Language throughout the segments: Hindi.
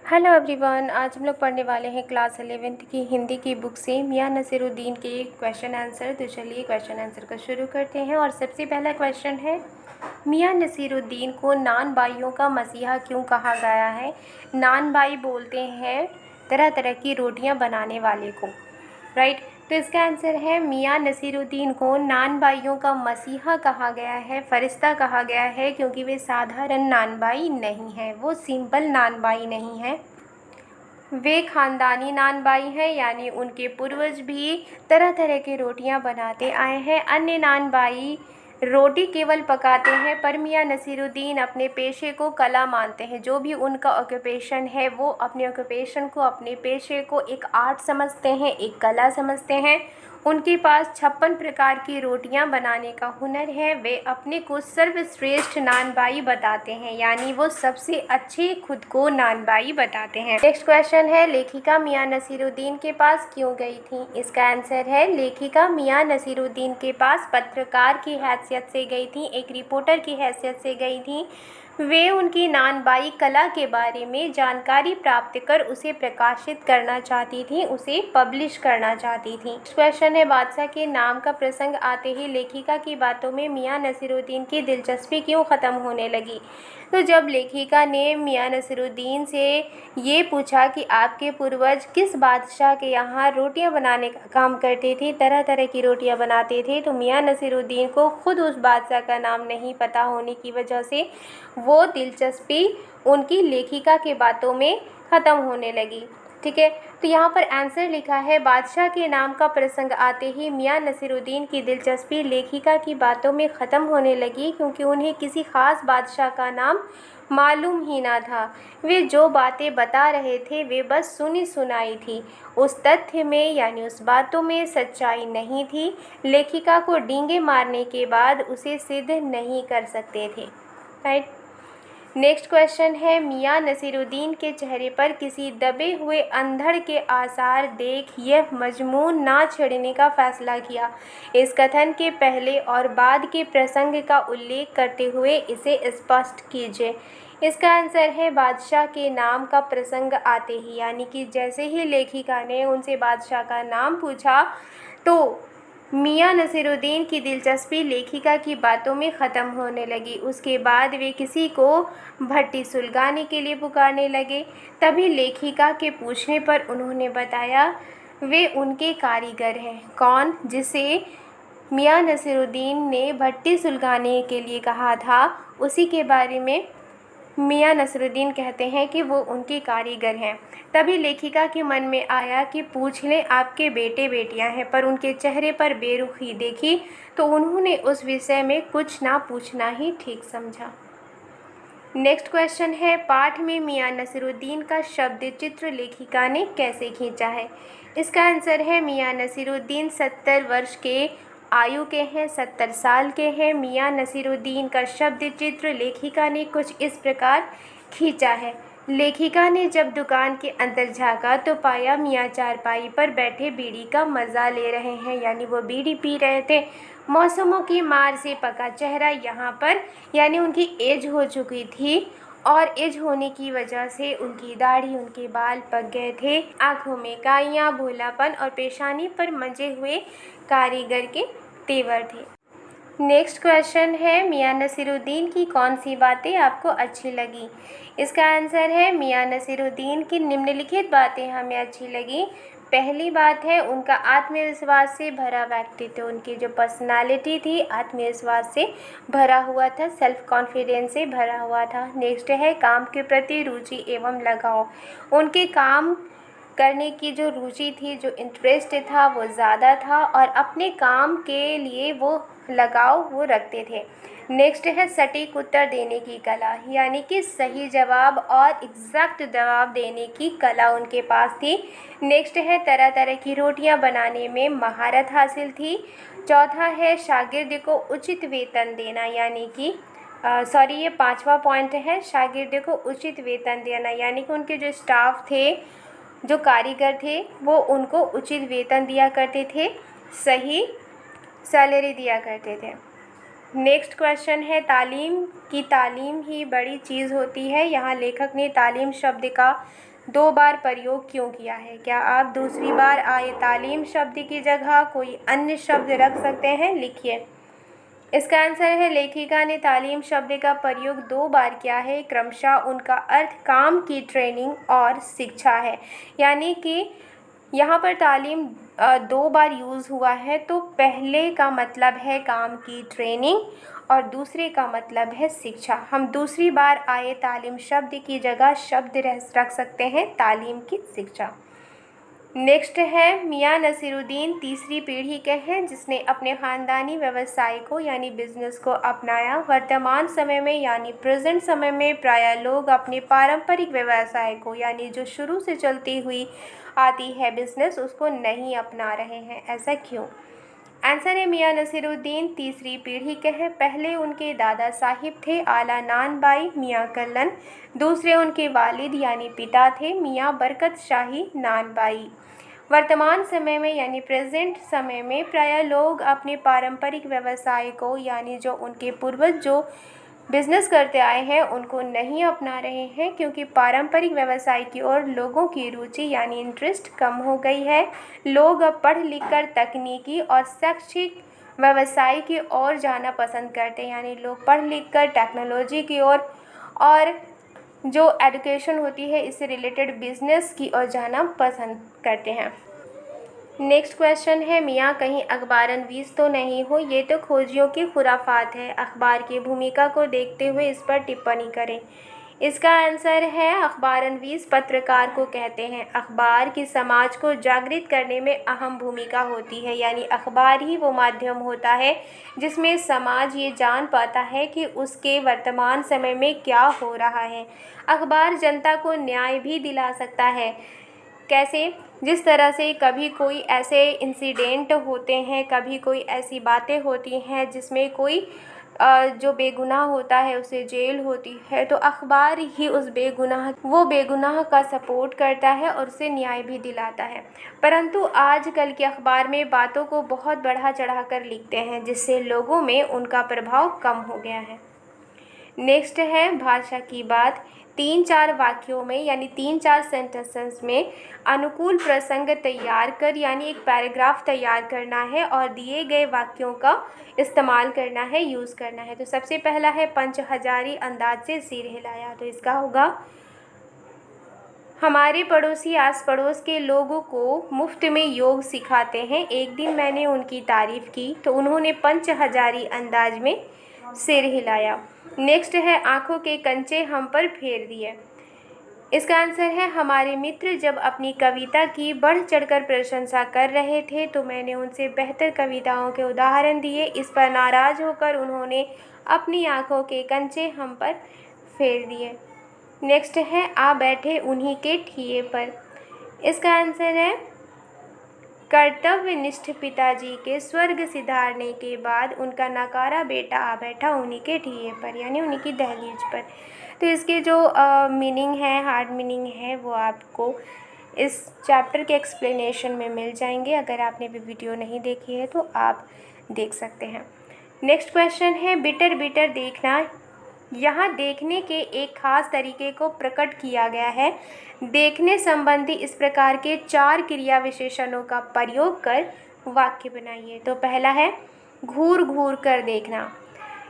हेलो एवरीवन, आज हम लोग पढ़ने वाले हैं क्लास 11th की हिंदी की बुक से मियां नसीरुद्दीन के क्वेश्चन आंसर। तो चलिए क्वेश्चन आंसर को शुरू करते हैं। और सबसे पहला क्वेश्चन है, मियां नसीरुद्दीन को नान बाइयों का मसीहा क्यों कहा गया है? नान बाई बोलते हैं तरह तरह की रोटियां बनाने वाले को, राइट। तो इसका आंसर है मियां नसीरुद्दीन को नान बाइयों का मसीहा कहा गया है, फरिश्ता कहा गया है, क्योंकि वे साधारण नान बाई नहीं हैं, वो सिंपल नान बाई नहीं हैं, वे ख़ानदानी नान बाई हैं, यानी उनके पूर्वज भी तरह तरह की रोटियां बनाते आए हैं। अन्य नान बाई रोटी केवल पकाते हैं, पर मियां नसीरुद्दीन अपने पेशे को कला मानते हैं। जो भी उनका ऑक्यूपेशन है वो अपने ऑक्यूपेशन को, अपने पेशे को एक आर्ट समझते हैं, एक कला समझते हैं। उनके पास 56 प्रकार की रोटियां बनाने का हुनर है। वे अपने को सर्वश्रेष्ठ नानबाई बताते हैं, यानी वो सबसे अच्छे खुद को नानबाई बताते हैं। नेक्स्ट क्वेश्चन है, लेखिका मियां नसीरुद्दीन के पास क्यों गई थी? इसका आंसर है, लेखिका मियां नसीरुद्दीन के पास पत्रकार की हैसियत से गई थी, एक रिपोर्टर की हैसियत से गई थी। वे उनकी नानबाई कला के बारे में जानकारी प्राप्त कर उसे प्रकाशित करना चाहती थी, उसे पब्लिश करना चाहती थी। क्वेश्चन है, बादशाह के नाम का प्रसंग आते ही लेखिका की बातों में मियां नसीरुद्दीन की दिलचस्पी क्यों ख़त्म होने लगी? तो जब लेखिका ने मियां नसीरुद्दीन से ये पूछा कि आपके पूर्वज किस बादशाह के यहाँ रोटियां बनाने का काम करते थे, तरह तरह की रोटियां बनाते थे, तो मियां नसीरुद्दीन को खुद उस बादशाह का नाम नहीं पता होने की वजह से वो दिलचस्पी उनकी लेखिका के बातों में ख़त्म होने लगी। ठीक है, तो यहाँ पर आंसर लिखा है, बादशाह के नाम का प्रसंग आते ही मियां नसीरुद्दीन की दिलचस्पी लेखिका की बातों में ख़त्म होने लगी, क्योंकि उन्हें किसी ख़ास बादशाह का नाम मालूम ही ना था। वे जो बातें बता रहे थे वे बस सुनी सुनाई थी, उस तथ्य में यानी उस बातों में सच्चाई नहीं थी। लेखिका को डींगे मारने के बाद उसे सिद्ध नहीं कर सकते थे, राइट। नेक्स्ट क्वेश्चन है, मियां नसीरुद्दीन के चेहरे पर किसी दबे हुए अंधड़ के आसार देख यह मजमून ना छेड़ने का फैसला किया। इस कथन के पहले और बाद के प्रसंग का उल्लेख करते हुए इसे स्पष्ट कीजिए। इसका आंसर है, बादशाह के नाम का प्रसंग आते ही, यानी कि जैसे ही लेखिका ने उनसे बादशाह का नाम पूछा तो मियां नसीरुद्दीन की दिलचस्पी लेखिका की बातों में ख़त्म होने लगी। उसके बाद वे किसी को भट्टी सुलगाने के लिए पुकारने लगे। तभी लेखिका के पूछने पर उन्होंने बताया वे उनके कारीगर हैं। कौन? जिसे मियां नसीरुद्दीन ने भट्टी सुलगाने के लिए कहा था, उसी के बारे में मियां नसीरुद्दीन कहते हैं कि वो उनके कारीगर हैं। तभी लेखिका के मन में आया कि पूछ लें, आपके बेटे बेटियां हैं, पर उनके चेहरे पर बेरुखी देखी तो उन्होंने उस विषय में कुछ ना पूछना ही ठीक समझा। नेक्स्ट क्वेश्चन है, पाठ में मियां नसीरुद्दीन का शब्द चित्र लेखिका ने कैसे खींचा है? इसका आंसर है, मियां नसीरुद्दीन 70 वर्ष के आयु के हैं, 70 साल के हैं। मियां नसीरुद्दीन का शब्द चित्र लेखिका ने कुछ इस प्रकार खींचा है। लेखिका ने जब दुकान के अंदर झाँका तो पाया मियां चारपाई पर बैठे बीड़ी का मज़ा ले रहे हैं, यानी वो बीड़ी पी रहे थे। मौसमों की मार से पका चेहरा यहाँ पर, यानी उनकी एज हो चुकी थी और एज होने की वजह से उनकी दाढ़ी, उनके बाल पक गए थे। आँखों में काइयाँ, भोलापन और पेशानी पर मंजे हुए कारीगर के तेवर थे। नेक्स्ट क्वेश्चन है, मियां नसीरुद्दीन की कौन सी बातें आपको अच्छी लगी? इसका आंसर है, मियां नसीरुद्दीन की निम्नलिखित बातें हमें अच्छी लगी। पहली बात है, उनका आत्मविश्वास से भरा व्यक्तित्व, उनकी जो पर्सनालिटी थी आत्मविश्वास से भरा हुआ था, सेल्फ कॉन्फिडेंस से भरा हुआ था। नेक्स्ट है, काम के प्रति रुचि एवं लगाव, उनके काम करने की जो रुचि थी, जो इंटरेस्ट था वो ज़्यादा था और अपने काम के लिए वो लगाव वो रखते थे। नेक्स्ट है, सटीक उत्तर देने की कला, यानी कि सही जवाब और एग्जैक्ट जवाब देने की कला उनके पास थी। नेक्स्ट है, तरह तरह की रोटियां बनाने में महारत हासिल थी। चौथा है, शागिर्द को उचित वेतन देना, यानी कि ये 5वां पॉइंट है, शागिर्द को उचित वेतन देना, यानी कि उनके जो स्टाफ थे, जो कारीगर थे, वो उनको उचित वेतन दिया करते थे, सही सैलरी दिया करते थे। नेक्स्ट क्वेश्चन है, तालीम ही बड़ी चीज़ होती है। यहाँ लेखक ने तालीम शब्द का दो बार प्रयोग क्यों किया है? क्या आप दूसरी बार आए तालीम शब्द की जगह कोई अन्य शब्द रख सकते हैं? लिखिए। इसका आंसर है लेखिका ने तालीम शब्द का प्रयोग दो बार किया है, क्रमशः उनका अर्थ काम की ट्रेनिंग और शिक्षा है। यानी कि यहाँ पर तालीम दो बार यूज़ हुआ है, तो पहले का मतलब है काम की ट्रेनिंग और दूसरे का मतलब है शिक्षा। हम दूसरी बार आए तालीम शब्द की जगह शब्द रख सकते हैं तालीम की शिक्षा। नेक्स्ट है मियां नसीरुद्दीन तीसरी पीढ़ी के हैं जिसने अपने ख़ानदानी व्यवसाय को यानी बिजनेस को अपनाया। वर्तमान समय में यानी प्रेजेंट समय में प्रायः लोग अपने पारंपरिक व्यवसाय को यानी जो शुरू से चलती हुई आती है बिजनेस उसको नहीं अपना रहे हैं। ऐसा क्यों? आंसर है मियां नसीरुद्दीन तीसरी पीढ़ी के हैं। पहले उनके दादा साहिब थे आला नानबाई मियां कल्लन, दूसरे उनके वालिद यानी पिता थे मियां बरकत शाही नानबाई। वर्तमान समय में यानी प्रेजेंट समय में प्रायः लोग अपने पारंपरिक व्यवसाय को यानी जो उनके पूर्वज जो बिजनेस करते आए हैं उनको नहीं अपना रहे हैं, क्योंकि पारंपरिक व्यवसाय की ओर लोगों की रुचि यानी इंटरेस्ट कम हो गई है। लोग अब पढ़ लिख कर तकनीकी और शैक्षिक व्यवसाय की ओर जाना पसंद करते हैं, यानी लोग पढ़ लिख कर टेक्नोलॉजी की ओर और जो एजुकेशन होती है इससे रिलेटेड बिजनेस की ओर जाना पसंद करते हैं। नेक्स्ट क्वेश्चन है मियाँ कहीं अखबारनवीस तो नहीं हो? ये तो खोजियों की खुराफात है। अखबार की भूमिका को देखते हुए इस पर टिप्पणी करें। इसका आंसर है अखबारनवीस पत्रकार को कहते हैं। अखबार की समाज को जागृत करने में अहम भूमिका होती है, यानी अखबार ही वो माध्यम होता है जिसमें समाज ये जान पाता है कि उसके वर्तमान समय में क्या हो रहा है। अखबार जनता को न्याय भी दिला सकता है। कैसे? जिस तरह से कभी कोई ऐसे इंसिडेंट होते हैं, कभी कोई ऐसी बातें होती हैं जिसमें कोई जो बेगुनाह होता है उसे जेल होती है, तो अखबार ही उस बेगुनाह का सपोर्ट करता है और उसे न्याय भी दिलाता है। परंतु आजकल के अखबार में बातों को बहुत बढ़ा चढ़ा कर लिखते हैं जिससे लोगों में उनका प्रभाव कम हो गया है। नेक्स्ट है भाषा की बात। 3-4 वाक्यों में यानी 3-4 सेंटेंसेस में अनुकूल प्रसंग तैयार कर यानी एक पैराग्राफ तैयार करना है और दिए गए वाक्यों का इस्तेमाल करना है, यूज़ करना है। तो सबसे पहला है पंच हजारी अंदाज से सिर हिलाया, तो इसका होगा हमारे पड़ोसी आस पड़ोस के लोगों को मुफ्त में योग सिखाते हैं। एक दिन मैंने उनकी तारीफ़ की तो उन्होंने पंच हजारी अंदाज में सिर हिलाया। नेक्स्ट है आंखों के कंचे हम पर फेर दिए। इसका आंसर है हमारे मित्र जब अपनी कविता की बढ़ चढ़कर प्रशंसा कर रहे थे तो मैंने उनसे बेहतर कविताओं के उदाहरण दिए। इस पर नाराज़ होकर उन्होंने अपनी आंखों के कंचे हम पर फेर दिए। नेक्स्ट है आ बैठे उन्हीं के ठिए पर। इसका आंसर है कर्तव्यनिष्ठ पिताजी के स्वर्ग सिधारने के बाद उनका नकारा बेटा आ बैठा उन्हीं के ठिए पर, यानी उन्हीं की दहलीज पर। तो इसके जो मीनिंग है, हार्ड मीनिंग है, वो आपको इस चैप्टर के एक्सप्लेनेशन में मिल जाएंगे। अगर आपने भी वीडियो नहीं देखी है तो आप देख सकते हैं। नेक्स्ट क्वेश्चन है बिटर बिटर देखना। यहाँ देखने के एक खास तरीके को प्रकट किया गया है। देखने संबंधी इस प्रकार के 4 क्रिया विशेषणों का प्रयोग कर वाक्य बनाइए। तो पहला है घूर घूर कर देखना।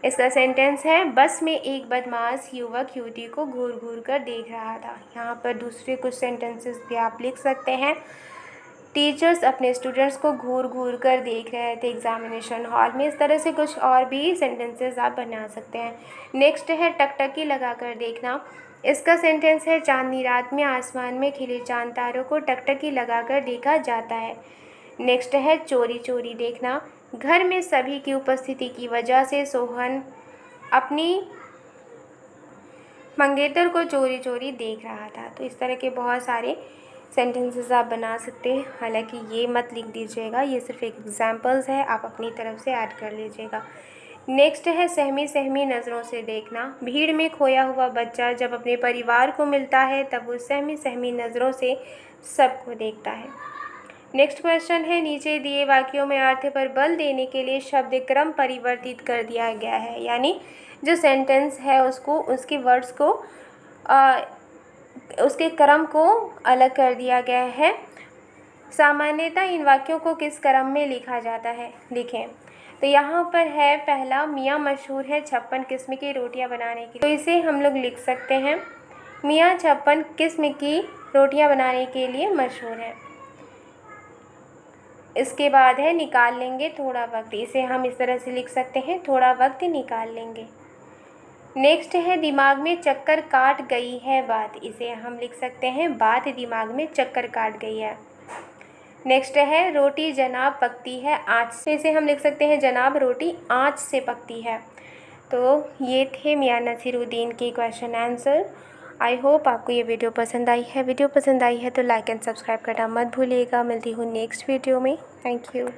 इसका सेंटेंस है बस में एक बदमाश युवक युवती को घूर घूर कर देख रहा था। यहाँ पर दूसरे कुछ सेंटेंसेस भी आप लिख सकते हैं। टीचर्स अपने स्टूडेंट्स को घूर घूर कर देख रहे थे एग्जामिनेशन हॉल में। इस तरह से कुछ और भी सेंटेंसेस आप बना सकते हैं। नेक्स्ट है टकटकी लगा कर देखना। इसका सेंटेंस है चांदनी रात में आसमान में खिले चांद तारों को टकटकी लगा कर देखा जाता है। नेक्स्ट है चोरी चोरी देखना। घर में सभी की उपस्थिति की वजह से सोहन अपनी मंगेतर को चोरी चोरी देख रहा था। तो इस तरह के बहुत सारे सेंटेंसेस आप बना सकते हैं। हालांकि ये मत लिख दीजिएगा, ये सिर्फ एक एग्जाम्पल्स है, आप अपनी तरफ से ऐड कर लीजिएगा। नेक्स्ट है सहमी सहमी नज़रों से देखना। भीड़ में खोया हुआ बच्चा जब अपने परिवार को मिलता है तब वो सहमी सहमी नज़रों से सबको देखता है। नेक्स्ट क्वेश्चन है नीचे दिए वाक्यों में अर्थ पर बल देने के लिए शब्द क्रम परिवर्तित कर दिया गया है, यानी जो सेंटेंस है उसको उसके वर्ड्स को उसके क्रम को अलग कर दिया गया है। सामान्यतः इन वाक्यों को किस क्रम में लिखा जाता है, लिखें। तो यहाँ पर है पहला, मियाँ मशहूर है 56 किस्म की रोटियाँ बनाने के लिए। तो इसे हम लोग लिख सकते हैं, मियाँ 56 किस्म की रोटियाँ बनाने के लिए मशहूर है। इसके बाद है निकाल लेंगे थोड़ा वक्त, इसे हम इस तरह से लिख सकते हैं, थोड़ा वक्त निकाल लेंगे। नेक्स्ट है दिमाग में चक्कर काट गई है बात, इसे हम लिख सकते हैं बात दिमाग में चक्कर काट गई है। नेक्स्ट है रोटी जनाब पकती है आँच से, इसे हम लिख सकते हैं जनाब रोटी आँच से पकती है। तो ये थे मियाँ नसीरुद्दीन के क्वेश्चन आंसर। आई होप आपको ये वीडियो पसंद आई है। वीडियो पसंद आई है तो लाइक एंड सब्सक्राइब करना मत भूलिएगा। मिलती हूँ नेक्स्ट वीडियो में। Thank you.